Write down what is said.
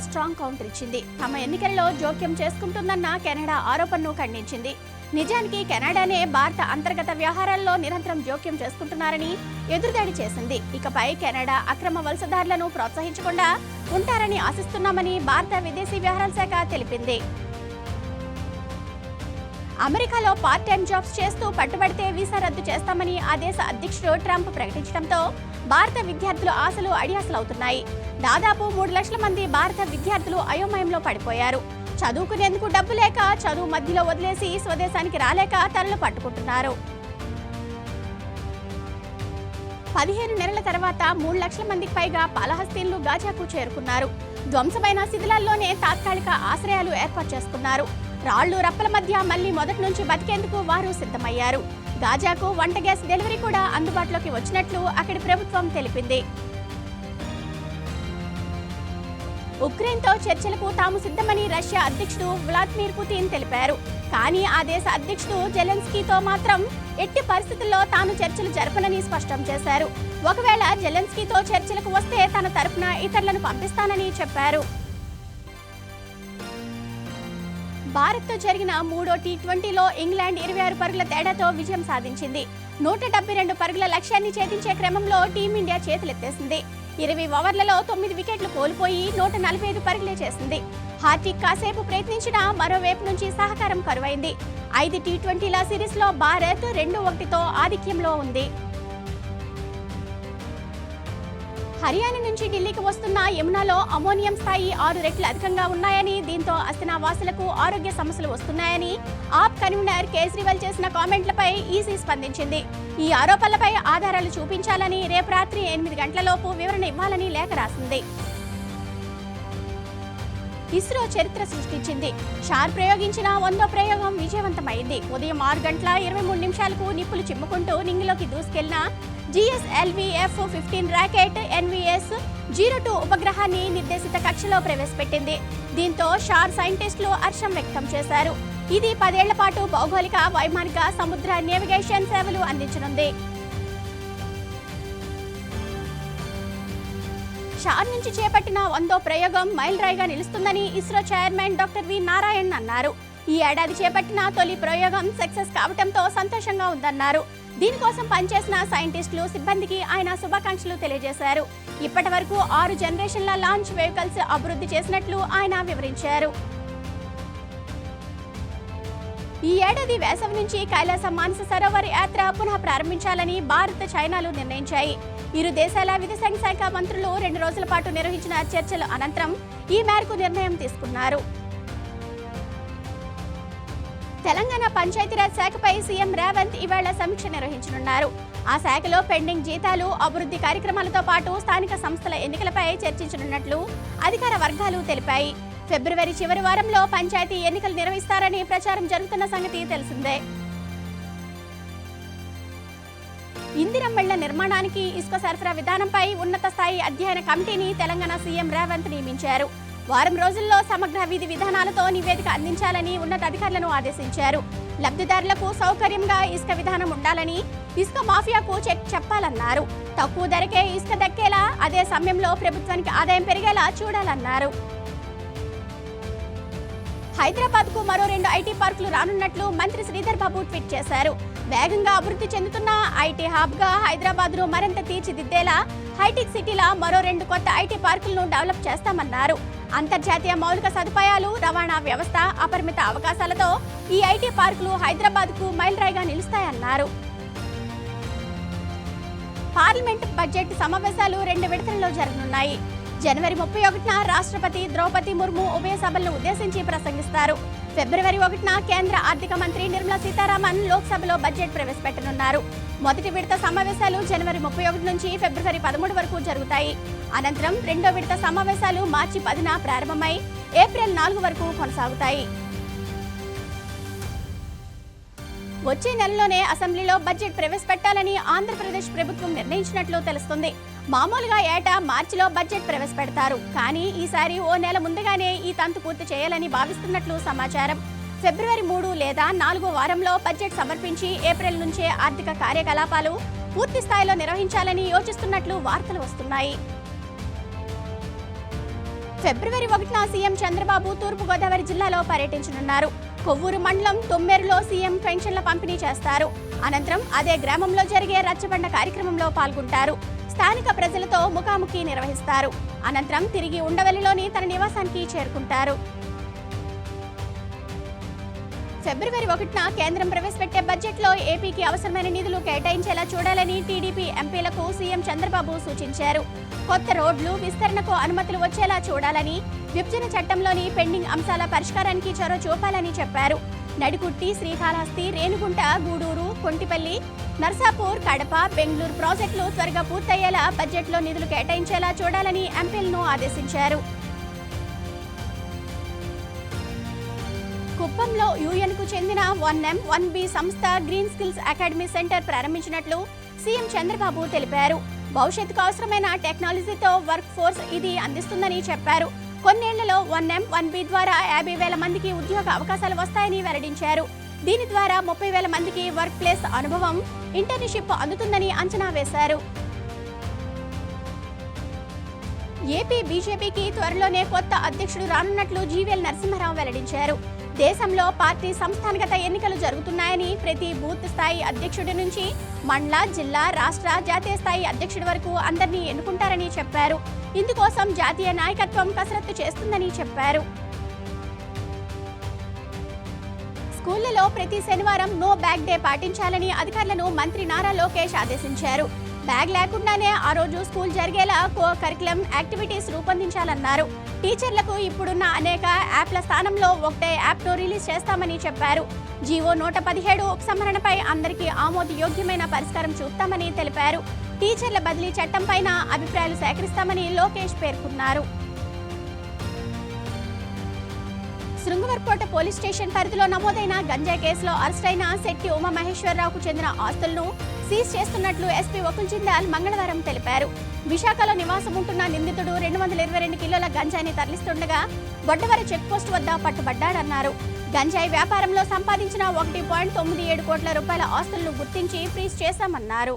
Strong counter ఇచ్చింది. తమ ఎన్నికల్లో జోక్యం చేసుకుంటుందన్న కెనడా ఆరోపణను ఖండించింది. నిజానికి కెనడానే భారత అంతర్గత వ్యవహారాల్లో నిరంతరం జోక్యం చేసుకుంటున్నారని ఎదురుదాడి చేసింది. ఇకపై కెనడా అక్రమ వలసదారులను ప్రోత్సహించకుండా ఉంటారని ఆశిస్తున్నామని భారత విదేశీ వ్యవహారాల శాఖ తెలిపింది. అమెరికాలో పార్ట్ టైం జాబ్స్ చేస్తూ పట్టుబడితే వీసా రద్దు చేస్తామని ఆ దేశ అధ్యక్షుడు ట్రంప్ ప్రకటించడంతో భారత విద్యార్థుల ఆశలు అడియాసలవుతున్నాయి. దాదాపు 3 లక్షల మంది భారత విద్యార్థులు అయోమయంలో పడిపోయారు. చదువుకునేందుకు డబ్బు లేక, చదువు మధ్యలో వదిలేసి స్వదేశానికి రాలేక తలలు పట్టుకుంటున్నారు. 15 నెలల తర్వాత 3 లక్షల మందికి పైగా పాలహస్తీన్లు గాజాకు చేరుకున్నారు. ధ్వంసమైన శిథిలాల్లోనే తాత్కాలిక ఆశ్రయాలు ఏర్పాటు చేసుకున్నారు. రాళ్లు రప్పల మధ్య మళ్లీ మొదటి నుంచి బతికేందుకు వారు సిద్ధమయ్యారు. గాజాకు వంట గ్యాస్ డెలివరీ కూడా అందుబాటులోకి వచ్చినట్లు అక్కడి ప్రభుత్వం తెలిపింది. ఉక్రెయిన్తో చర్చలకు తాము సిద్ధమని రష్యా అధ్యక్షుడు వ్లాదిమిర్ పుతిన్ తెలిపారు. కానీ ఆ దేశ అధ్యక్షుడు జెలెన్స్కీతో మాత్రం ఎట్టి పరిస్థితుల్లో తాను చర్చలు జరపనని స్పష్టం చేశారు. ఒకవేళ జెలెన్స్కీతో చర్చలకు వస్తే తన తరపున ఇతరులను పంపిస్తానని చెప్పారు. భారత్తో జరిగిన 3వ టీ20లో ఇంగ్లాండ్ 26 పరుగుల తేడాతో విజయం సాధించింది. 172 పరుగుల లక్ష్యాన్ని ఛేదించే క్రమంలో టీమిండియా చేతులెత్తేసింది. 20 ఓవర్లలో 9 వికెట్లు కోల్పోయి 145 పరుగులే చేసింది. హార్దిక్ కాసేపు ప్రయత్నించినా మరోవైపు నుంచి సహకారం కరువైంది. 5 టీ20ల సిరీస్లో భారత్ 2-1తో ఆధిక్యంలో ఉంది. హర్యానా నుంచి ఢిల్లీకి వస్తున్న యమునాలో అమోనియం స్థాయి 6 రెట్లు అధికంగా ఉన్నాయని, దీంతో అస్థినా వాసులకు ఆరోగ్య సమస్యలు వస్తున్నాయని ఆప్ కన్వీనర్ కేజ్రీవాల్ చేసిన కామెంట్లపై ఈసీ స్పందించింది. ఈ ఆరోపణలపై ఆధారాలు చూపించాలని, రేపు రాత్రి 8 గంటలలోపు వివరణ ఇవ్వాలని లేఖ రాసింది. ఇస్రో చరిత్ర సృష్టించింది. షార్ ప్రయోగించిన 100వ ప్రయోగం విజయవంతమైంది. ఉదయం 6 గంటల 23 నిమిషాలకు నిప్పులు చిమ్ముకుంటూ నింగిలోకి దూసుకెళ్లిన GSLV F-15 రాకెట్ NVS-02 ఉపగ్రహాన్ని నిర్దేశిత కక్షలో ప్రవేశపెట్టింది. దీంతో షార్ సైంటిస్టులు హర్షం వ్యక్తం చేశారు. ఇది 10 ఏళ్ల పాటు భౌగోళిక, వైమానిక, సముద్ర నేవిగేషన్ సేవలు అందించనుంది. షార్ నుంచి చేపట్టిన 100వ ప్రయోగం మైలురాయిగా నిలుస్తుందని ISRO chairman doctor V Narayanan అన్నారు. ఈ ఏడాది చేపట్టిన తొలి ప్రయోగం సక్సెస్ కావడంతో సంతోషంగా ఉందన్నారు. దీనికోసం పనిచేసిన సైంటిస్టులు, సిబ్బందికి ఆయన శుభాకాంక్షలు తెలియజేశారు. ఇప్పటి వరకు 6 జనరేషన్ల లాంచ్ వెహికల్స్ అభివృద్ధి చేసినట్లు ఆయన వివరించారు. ఈ ఏడాది వేసవి నుంచి కైలాస మానస సరోవర్ యాత్ర పునః ప్రారంభించాలని భారత్, చైనాలు నిర్ణయించాయి. ఇరు దేశాల విదేశాంగ శాఖ మంత్రులు 2 రోజుల పాటు నిర్వహించిన చర్చల అనంతరం ఈ మేరకు నిర్ణయం తీసుకున్నారు. తెలంగాణ పంచాయతీరాజ్ శాఖపై సీఎం రేవంత్ ఇవాళ సమీక్ష నిర్వహించనున్నారు. ఆ శాఖలో పెండింగ్ జీతాలు, అభివృద్ధి కార్యక్రమాలతో పాటు స్థానిక సంస్థల ఎన్నికలపై చర్చించనున్నట్లు అధికార వర్గాలు తెలిపాయి. ఫిబ్రవరి చివరి వారంలో పంచాయతీ ఎన్నికలు నిర్వహిస్తారని ప్రచారం జరుగుతున్న సంగతి తెలిసిందే. ఇందిరమ్మిళ్ల నిర్మాణానికి ఇసుక సరఫరా విధానంపై ఉన్నత స్థాయి అధ్యయన కమిటీని తెలంగాణ సీఎం రేవంత్ నియమించారు. వారం రోజుల్లో సమగ్ర విధి విధానాలతో నివేదిక అందించాలని ఉన్నతాధికారులను ఆదేశించారు. లబ్ధిదారులకు సౌకర్యంగా ఇసుక విధానం ఉండాలని, ఇసుక మాఫియాకు చెక్ చెప్పాలన్నారు. తక్కువ ధరకే ఇసుక దక్కేలా, అదే సమయంలో ప్రభుత్వానికి ఆదాయం పెరిగేలా చూడాలన్నారు. హైదరాబాద్ కు మరో 2 ఐటీ పార్కులు రానున్నట్లు మంత్రి శ్రీధర్ బాబు ట్వీట్ చేశారు. వేగంగా అభివృద్ధి చెందుతున్న ఐటీ హబ్ గా హైదరాబాద్ ను మరింత తీర్చిదిద్దేలా హైటెక్ సిటీలా మరో 2 కొత్త ఐటీ పార్కులను డెవలప్ చేస్తామన్నారు. అంతర్జాతీయ మౌలిక సదుపాయాలు, రవాణా వ్యవస్థ, అపరిమిత అవకాశాలతో ఈ ఐటీ పార్కులు హైదరాబాద్ కు మైలురాయిగా నిలుస్తాయన్నారు. పార్లమెంట్ బడ్జెట్ సమావేశాలు 2 విడతల్లో జరగనున్నాయి. జనవరి 31న రాష్ట్రపతి ద్రౌపది ముర్ము ఉభయ సభలను ఉద్దేశించి ప్రసంగిస్తారు. ఫిబ్రవరి 1న కేంద్ర ఆర్థిక మంత్రి నిర్మలా సీతారామన్ లోక్సభలో బడ్జెట్ ప్రవేశపెట్టనున్నారు. మొదటి విడత సమావేశాలు జనవరి 31 నుంచి ఫిబ్రవరి 13 వరకు జరుగుతాయి. అనంతరం రెండో విడత సమావేశాలు మార్చి 10న ప్రారంభమై ఏప్రిల్ 4 వరకు కొనసాగుతాయి. వచ్చే నెలలోనే అసెంబ్లీలో బడ్జెట్ ప్రవేశపెట్టాలని ఆంధ్రప్రదేశ్ ప్రభుత్వం నిర్ణయించినట్లు తెలుస్తుంది. మామూలుగా ఏటా మార్చిలో బడ్జెట్ ప్రవేశపెడతారు. కానీ ఈసారి ఓ నెల ముందుగానే ఈ తంతు పూర్తి చేయాలని భావిస్తున్నట్లు సమాచారం. ఫిబ్రవరి 3 లేదా 4వ వారంలో బడ్జెట్ సమర్పించి ఏప్రిల్ నుంచే ఆర్థిక కార్యకలాపాలు పూర్తి స్థాయిలో నిర్వహించాలని యోచిస్తున్నట్లు వార్తలు వస్తున్నాయి. ఫిబ్రవరి 1న సీఎం చంద్రబాబు తూర్పుగోదావరి జిల్లాలో పర్యటించనున్నారు. కొవ్వూరు మండలం తొమ్మెరులో సీఎం పెన్షన్ల పంపిణీ చేస్తారు. అనంతరం అదే గ్రామంలో జరిగే రచ్చబండ కార్యక్రమంలో పాల్గొంటారు. స్థానిక ప్రజలతో ముఖాముఖి నిర్వహిస్తారు. అనంతరం తిరిగి ఉండవల్లిలోని తన నివాసానికి చేరుకుంటారు. ఫిబ్రవరి 1న కేంద్రం ప్రవేశపెట్టే బడ్జెట్లో ఏపీకి అవసరమైన నిధులు కేటాయించేలా చూడాలని టీడీపీ ఎంపీలకు సీఎం చంద్రబాబు సూచించారు. కొత్త రోడ్లు విస్తరణకు అనుమతులు వచ్చేలా చూడాలని, విభజన చట్టంలోని పెండింగ్ అంశాల పరిష్కారానికి చొరవ చూపాలని చెప్పారు. నడికుట్టి, శ్రీకాళహస్తి, రేణిగుంట, గూడూరు, కొంటిపల్లి, నర్సాపూర్, కడప, బెంగళూరు ప్రాజెక్టులు త్వరగా పూర్తయ్యేలా బడ్జెట్లో నిధులు కేటాయించేలా చూడాలని ఎంపీలను ఆదేశించారు. కుప్పంలో యూఎన్కు చెందిన 1M 1B సంస్థ గ్రీన్ స్కిల్స్ అకాడమీ సెంటర్ ప్రారంభించినట్లు సీఎం చంద్రబాబు తెలిపారు. భవిష్యత్తుకు అవసరమైన టెక్నాలజీతో వర్క్ ఫోర్స్ ఇది అందిస్తుందని చెప్పారు. కొన్నేళ్లలో 1M 1B ద్వారా 50,000 మందికి ఉద్యోగ అవకాశాలు వస్తాయని వెల్లడించారు. దీని ద్వారా 30,000 మందికి వర్క్ ప్లేస్ అనుభవం, ఇంటర్న్షిప్ అందుతుందని అంచనా వేశారు. ఏపీ బీజేపీకి త్వరలోనే కొత్త అధ్యక్షుడు రానున్నట్లు జీవీఎల్ నరసింహారావు వెల్లడించారు. దేశంలో పార్టీ సంస్థానగత ఎన్నికలు జరుగుతున్నాయని, ప్రతి బూత్ స్థాయి అధ్యక్షుడి నుంచి మండల, జిల్లా, రాష్ట్ర, జాతీయ స్థాయి అధ్యక్షుడి వరకు అందరినీ ఎన్నుకుంటారని చెప్పారు. ఇందుకోసం జాతీయ నాయకత్వం కసరత్తు చేస్తుందని చెప్పారు. స్కూళ్లలో ప్రతి శనివారం నో బ్యాగ్ డే పాటించాలని అధికారులను మంత్రి నారా లోకేష్ ఆదేశించారు. బ్యాగ్ లేకుండానే ఆ రోజు స్కూల్ జరిగేలా కో కరికులం యాక్టివిటీస్ రూపొందించాలన్నారు. టీచర్లకు ఇప్పుడున్న అనేక యాప్ల స్థానంలో ఒకటే యాప్ను రిలీజ్ చేస్తామని చెప్పారు. జీవో 117 ఉపసంహరణపై అందరికీ ఆమోదయోగ్యమైన పరిష్కారం చూపుతామని తెలిపారు. టీచర్ల బదిలీ చట్టంపైన అభిప్రాయాలు సేకరిస్తామని లోకేష్ పేర్కొన్నారు. శృంగవరకోట పోలీస్ స్టేషన్ పరిధిలో నమోదైన గంజాయి కేసులో అరెస్టైన శెట్టి ఉమామహేశ్వరరావుకు చెందిన ఆస్తులను సీజ్ చేస్తున్నట్లు ఎస్పీ వకుల్ జిందాల్ మంగళవారం తెలిపారు. విశాఖలో నివాసం ఉంటున్న నిందితుడు 222 కిలోల గంజాయిని తరలిస్తుండగా బొడ్డవర చెక్పోస్ట్ వద్ద పట్టుబడ్డాడన్నారు. గంజాయి వ్యాపారంలో సంపాదించిన 1.97 కోట్ల రూపాయల ఆస్తులను గుర్తించి ఫ్రీజ్ చేశామన్నారు.